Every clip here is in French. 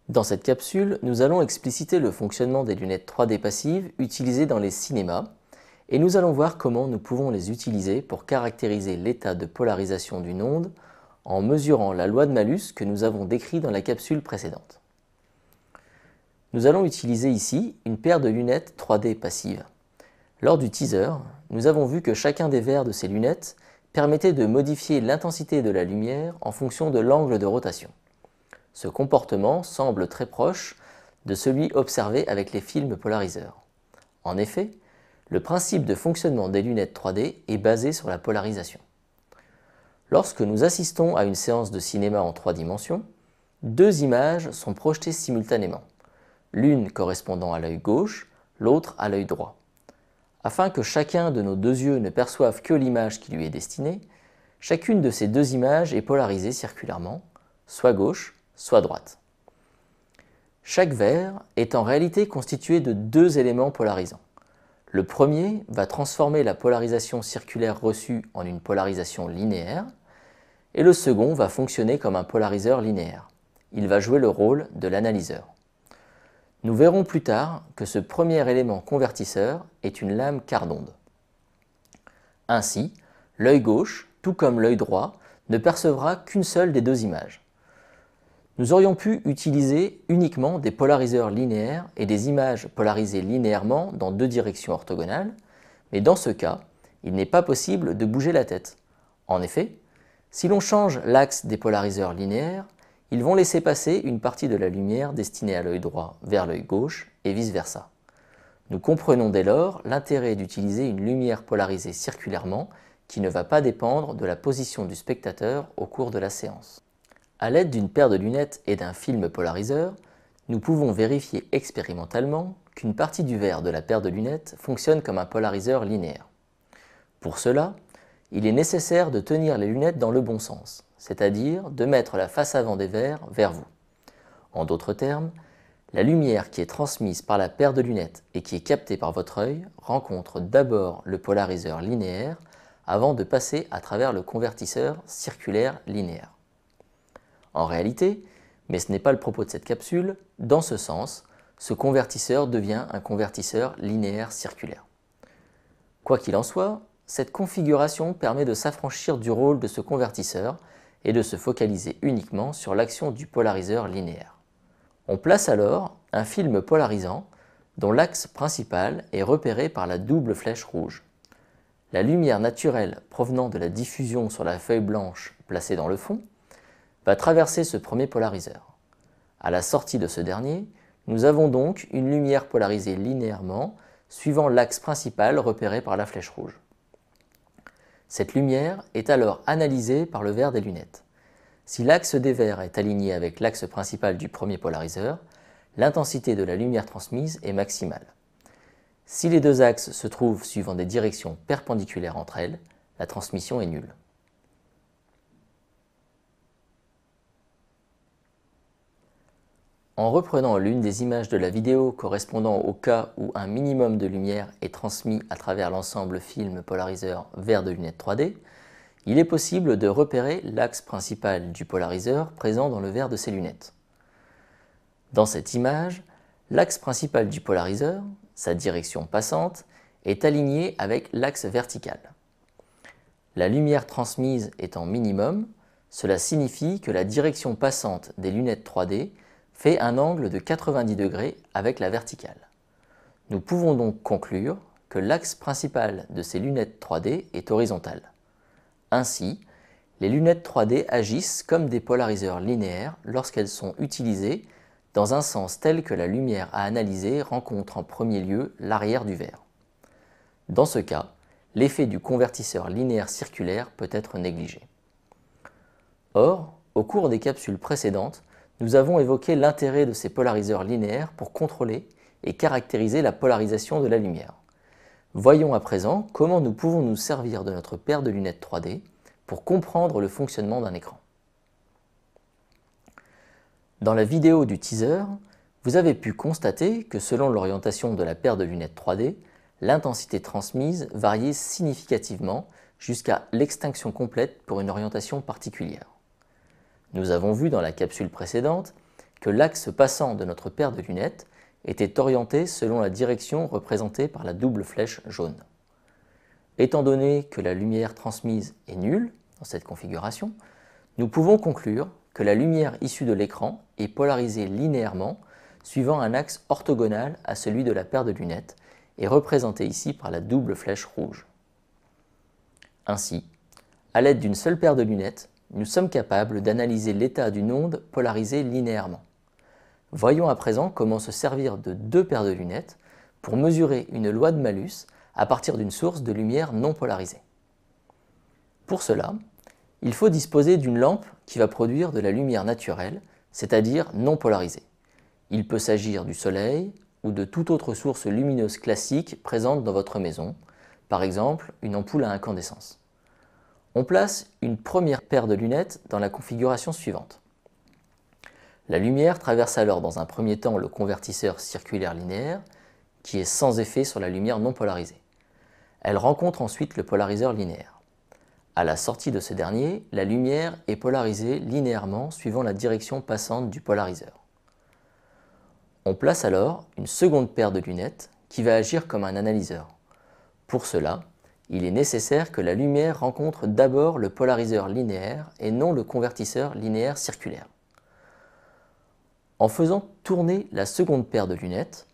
Dans cette capsule, nous allons expliciter le fonctionnement des lunettes 3D passives utilisées dans les cinémas et nous allons voir comment nous pouvons les utiliser pour caractériser l'état de polarisation d'une onde en mesurant la loi de Malus que nous avons décrite dans la capsule précédente. Nous allons utiliser ici une paire de lunettes 3D passives. Lors du teaser, nous avons vu que chacun des verres de ces lunettes permettait de modifier l'intensité de la lumière en fonction de l'angle de rotation. Ce comportement semble très proche de celui observé avec les films polariseurs. En effet, le principe de fonctionnement des lunettes 3D est basé sur la polarisation. Lorsque nous assistons à une séance de cinéma en 3 dimensions, deux images sont projetées simultanément, l'une correspondant à l'œil gauche, l'autre à l'œil droit. Afin que chacun de nos deux yeux ne perçoive que l'image qui lui est destinée, chacune de ces deux images est polarisée circulairement, soit gauche, soit droite. Chaque verre est en réalité constitué de deux éléments polarisants. Le premier va transformer la polarisation circulaire reçue en une polarisation linéaire, et le second va fonctionner comme un polariseur linéaire. Il va jouer le rôle de l'analyseur. Nous verrons plus tard que ce premier élément convertisseur est une lame quart d'onde. Ainsi, l'œil gauche, tout comme l'œil droit, ne percevra qu'une seule des deux images. Nous aurions pu utiliser uniquement des polariseurs linéaires et des images polarisées linéairement dans deux directions orthogonales, mais dans ce cas, il n'est pas possible de bouger la tête. En effet, si l'on change l'axe des polariseurs linéaires, ils vont laisser passer une partie de la lumière destinée à l'œil droit vers l'œil gauche et vice-versa. Nous comprenons dès lors l'intérêt d'utiliser une lumière polarisée circulairement qui ne va pas dépendre de la position du spectateur au cours de la séance. À l'aide d'une paire de lunettes et d'un film polariseur, nous pouvons vérifier expérimentalement qu'une partie du verre de la paire de lunettes fonctionne comme un polariseur linéaire. Pour cela, il est nécessaire de tenir les lunettes dans le bon sens, c'est-à-dire de mettre la face avant des verres vers vous. En d'autres termes, la lumière qui est transmise par la paire de lunettes et qui est captée par votre œil rencontre d'abord le polariseur linéaire avant de passer à travers le convertisseur circulaire linéaire. En réalité, mais ce n'est pas le propos de cette capsule, dans ce sens, ce convertisseur devient un convertisseur linéaire circulaire. Quoi qu'il en soit, cette configuration permet de s'affranchir du rôle de ce convertisseur et de se focaliser uniquement sur l'action du polariseur linéaire. On place alors un film polarisant dont l'axe principal est repéré par la double flèche rouge. La lumière naturelle provenant de la diffusion sur la feuille blanche placée dans le fond va traverser ce premier polariseur. À la sortie de ce dernier, nous avons donc une lumière polarisée linéairement suivant l'axe principal repéré par la flèche rouge. Cette lumière est alors analysée par le verre des lunettes. Si l'axe des verres est aligné avec l'axe principal du premier polariseur, l'intensité de la lumière transmise est maximale. Si les deux axes se trouvent suivant des directions perpendiculaires entre elles, la transmission est nulle. En reprenant l'une des images de la vidéo correspondant au cas où un minimum de lumière est transmis à travers l'ensemble film polariseur verre de lunettes 3D, il est possible de repérer l'axe principal du polariseur présent dans le verre de ces lunettes. Dans cette image, l'axe principal du polariseur, sa direction passante, est aligné avec l'axe vertical. La lumière transmise étant minimum, cela signifie que la direction passante des lunettes 3D fait un angle de 90 degrés avec la verticale. Nous pouvons donc conclure que l'axe principal de ces lunettes 3D est horizontal. Ainsi, les lunettes 3D agissent comme des polariseurs linéaires lorsqu'elles sont utilisées dans un sens tel que la lumière à analyser rencontre en premier lieu l'arrière du verre. Dans ce cas, l'effet du convertisseur linéaire circulaire peut être négligé. Or, au cours des capsules précédentes, nous avons évoqué l'intérêt de ces polariseurs linéaires pour contrôler et caractériser la polarisation de la lumière. Voyons à présent comment nous pouvons nous servir de notre paire de lunettes 3D pour comprendre le fonctionnement d'un écran. Dans la vidéo du teaser, vous avez pu constater que selon l'orientation de la paire de lunettes 3D, l'intensité transmise variait significativement jusqu'à l'extinction complète pour une orientation particulière. Nous avons vu dans la capsule précédente que l'axe passant de notre paire de lunettes était orienté selon la direction représentée par la double flèche jaune. Étant donné que la lumière transmise est nulle dans cette configuration, nous pouvons conclure que la lumière issue de l'écran est polarisée linéairement suivant un axe orthogonal à celui de la paire de lunettes et représentée ici par la double flèche rouge. Ainsi, à l'aide d'une seule paire de lunettes, nous sommes capables d'analyser l'état d'une onde polarisée linéairement. Voyons à présent comment se servir de deux paires de lunettes pour mesurer une loi de malus à partir d'une source de lumière non polarisée. Pour cela, il faut disposer d'une lampe qui va produire de la lumière naturelle, c'est-à-dire non polarisée. Il peut s'agir du soleil ou de toute autre source lumineuse classique présente dans votre maison, par exemple une ampoule à incandescence. On place une première paire de lunettes dans la configuration suivante. La lumière traverse alors dans un premier temps le convertisseur circulaire linéaire, qui est sans effet sur la lumière non polarisée. Elle rencontre ensuite le polariseur linéaire. À la sortie de ce dernier, la lumière est polarisée linéairement suivant la direction passante du polariseur. On place alors une seconde paire de lunettes qui va agir comme un analyseur. Pour cela, il est nécessaire que la lumière rencontre d'abord le polariseur linéaire et non le convertisseur linéaire circulaire. En faisant tourner la seconde paire de lunettes,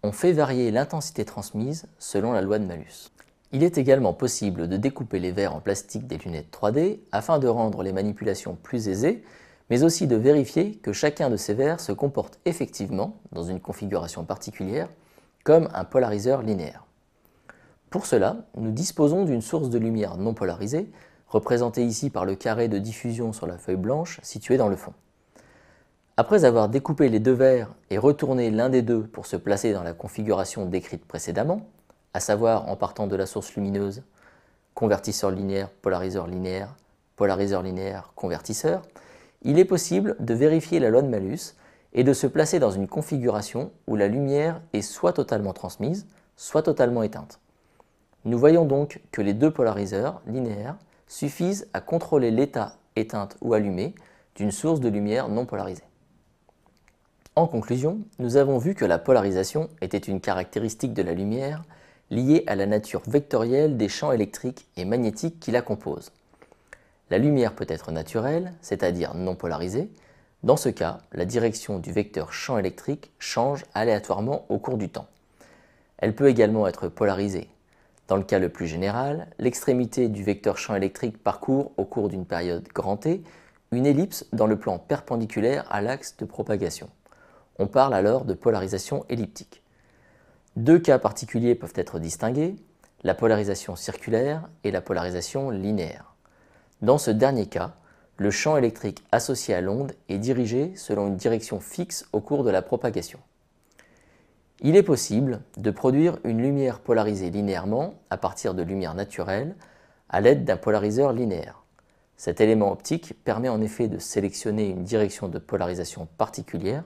on fait varier l'intensité transmise selon la loi de malus. Il est également possible de découper les verres en plastique des lunettes 3D afin de rendre les manipulations plus aisées, mais aussi de vérifier que chacun de ces verres se comporte effectivement, dans une configuration particulière, comme un polariseur linéaire. Pour cela, nous disposons d'une source de lumière non polarisée, représentée ici par le carré de diffusion sur la feuille blanche située dans le fond. Après avoir découpé les deux verres et retourné l'un des deux pour se placer dans la configuration décrite précédemment, à savoir en partant de la source lumineuse, convertisseur linéaire, polarisateur linéaire, convertisseur, il est possible de vérifier la loi de malus et de se placer dans une configuration où la lumière est soit totalement transmise, soit totalement éteinte. Nous voyons donc que les deux polariseurs linéaires suffisent à contrôler l'état éteinte ou allumé d'une source de lumière non polarisée. En conclusion, nous avons vu que la polarisation était une caractéristique de la lumière liée à la nature vectorielle des champs électriques et magnétiques qui la composent. La lumière peut être naturelle, c'est-à-dire non polarisée. Dans ce cas, la direction du vecteur champ électrique change aléatoirement au cours du temps. Elle peut également être polarisée. Dans le cas le plus général, l'extrémité du vecteur champ électrique parcourt au cours d'une période grand T une ellipse dans le plan perpendiculaire à l'axe de propagation. On parle alors de polarisation elliptique. Deux cas particuliers peuvent être distingués, la polarisation circulaire et la polarisation linéaire. Dans ce dernier cas, le champ électrique associé à l'onde est dirigé selon une direction fixe au cours de la propagation. Il est possible de produire une lumière polarisée linéairement à partir de lumière naturelle à l'aide d'un polariseur linéaire. Cet élément optique permet en effet de sélectionner une direction de polarisation particulière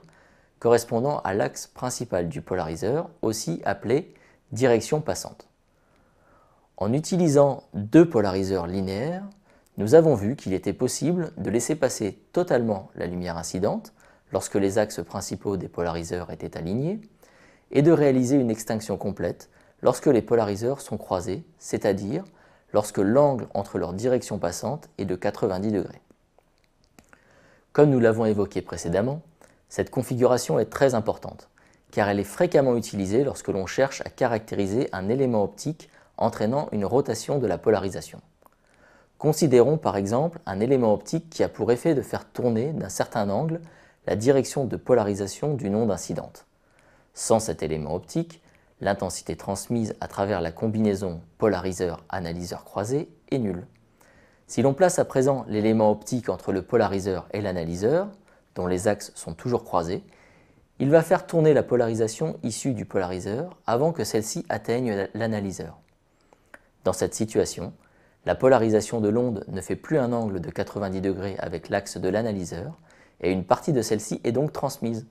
correspondant à l'axe principal du polariseur, aussi appelé direction passante. En utilisant deux polariseurs linéaires, nous avons vu qu'il était possible de laisser passer totalement la lumière incidente lorsque les axes principaux des polariseurs étaient alignés et de réaliser une extinction complète lorsque les polariseurs sont croisés, c'est-à-dire lorsque l'angle entre leurs directions passantes est de 90 degrés. Comme nous l'avons évoqué précédemment, cette configuration est très importante, car elle est fréquemment utilisée lorsque l'on cherche à caractériser un élément optique entraînant une rotation de la polarisation. Considérons par exemple un élément optique qui a pour effet de faire tourner d'un certain angle la direction de polarisation d'une onde incidente. Sans cet élément optique, l'intensité transmise à travers la combinaison polariseur-analyseur croisé est nulle. Si l'on place à présent l'élément optique entre le polariseur et l'analyseur, dont les axes sont toujours croisés, il va faire tourner la polarisation issue du polariseur avant que celle-ci atteigne l'analyseur. Dans cette situation, la polarisation de l'onde ne fait plus un angle de 90 degrés avec l'axe de l'analyseur et une partie de celle-ci est donc transmise.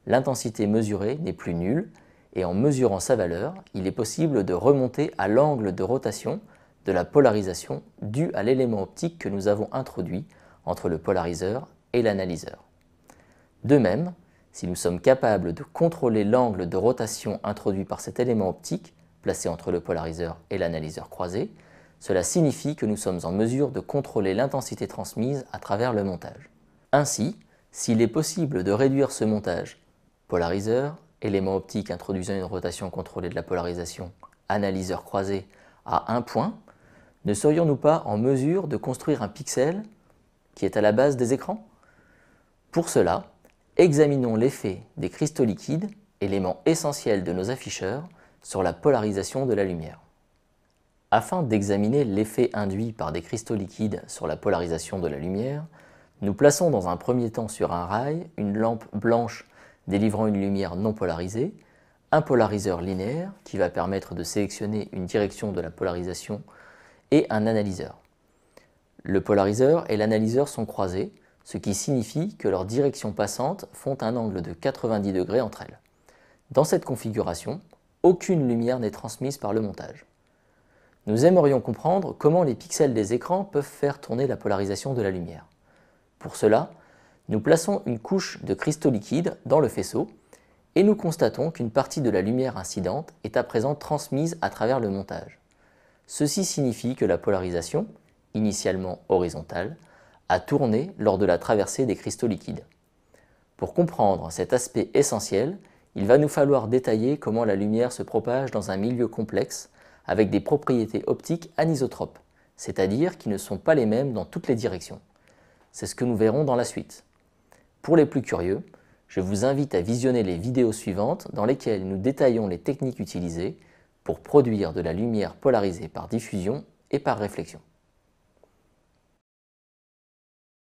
L'intensité mesurée n'est plus nulle et en mesurant sa valeur, il est possible de remonter à l'angle de rotation de la polarisation due à l'élément optique que nous avons introduit entre le polariseur et l'analyseur. De même, si nous sommes capables de contrôler l'angle de rotation introduit par cet élément optique, placé entre le polariseur et l'analyseur croisé, cela signifie que nous sommes en mesure de contrôler l'intensité transmise à travers le montage. Ainsi, s'il est possible de réduire ce montage, polariseur, élément optique introduisant une rotation contrôlée de la polarisation, analyseur croisé, à un point, ne serions-nous pas en mesure de construire un pixel qui est à la base des écrans? Pour cela, examinons l'effet des cristaux liquides, élément essentiel de nos afficheurs, sur la polarisation de la lumière. Afin d'examiner l'effet induit par des cristaux liquides sur la polarisation de la lumière, nous plaçons dans un premier temps sur un rail une lampe blanche délivrant une lumière non polarisée, un polariseur linéaire qui va permettre de sélectionner une direction de la polarisation et un analyseur. Le polariseur et l'analyseur sont croisés, ce qui signifie que leurs directions passantes font un angle de 90 degrés entre elles. Dans cette configuration, aucune lumière n'est transmise par le montage. Nous aimerions comprendre comment les pixels des écrans peuvent faire tourner la polarisation de la lumière. Pour cela, nous plaçons une couche de cristaux liquides dans le faisceau et nous constatons qu'une partie de la lumière incidente est à présent transmise à travers le montage. Ceci signifie que la polarisation, initialement horizontale, a tourné lors de la traversée des cristaux liquides. Pour comprendre cet aspect essentiel, il va nous falloir détailler comment la lumière se propage dans un milieu complexe avec des propriétés optiques anisotropes, c'est-à-dire qui ne sont pas les mêmes dans toutes les directions. C'est ce que nous verrons dans la suite. Pour les plus curieux, je vous invite à visionner les vidéos suivantes dans lesquelles nous détaillons les techniques utilisées pour produire de la lumière polarisée par diffusion et par réflexion.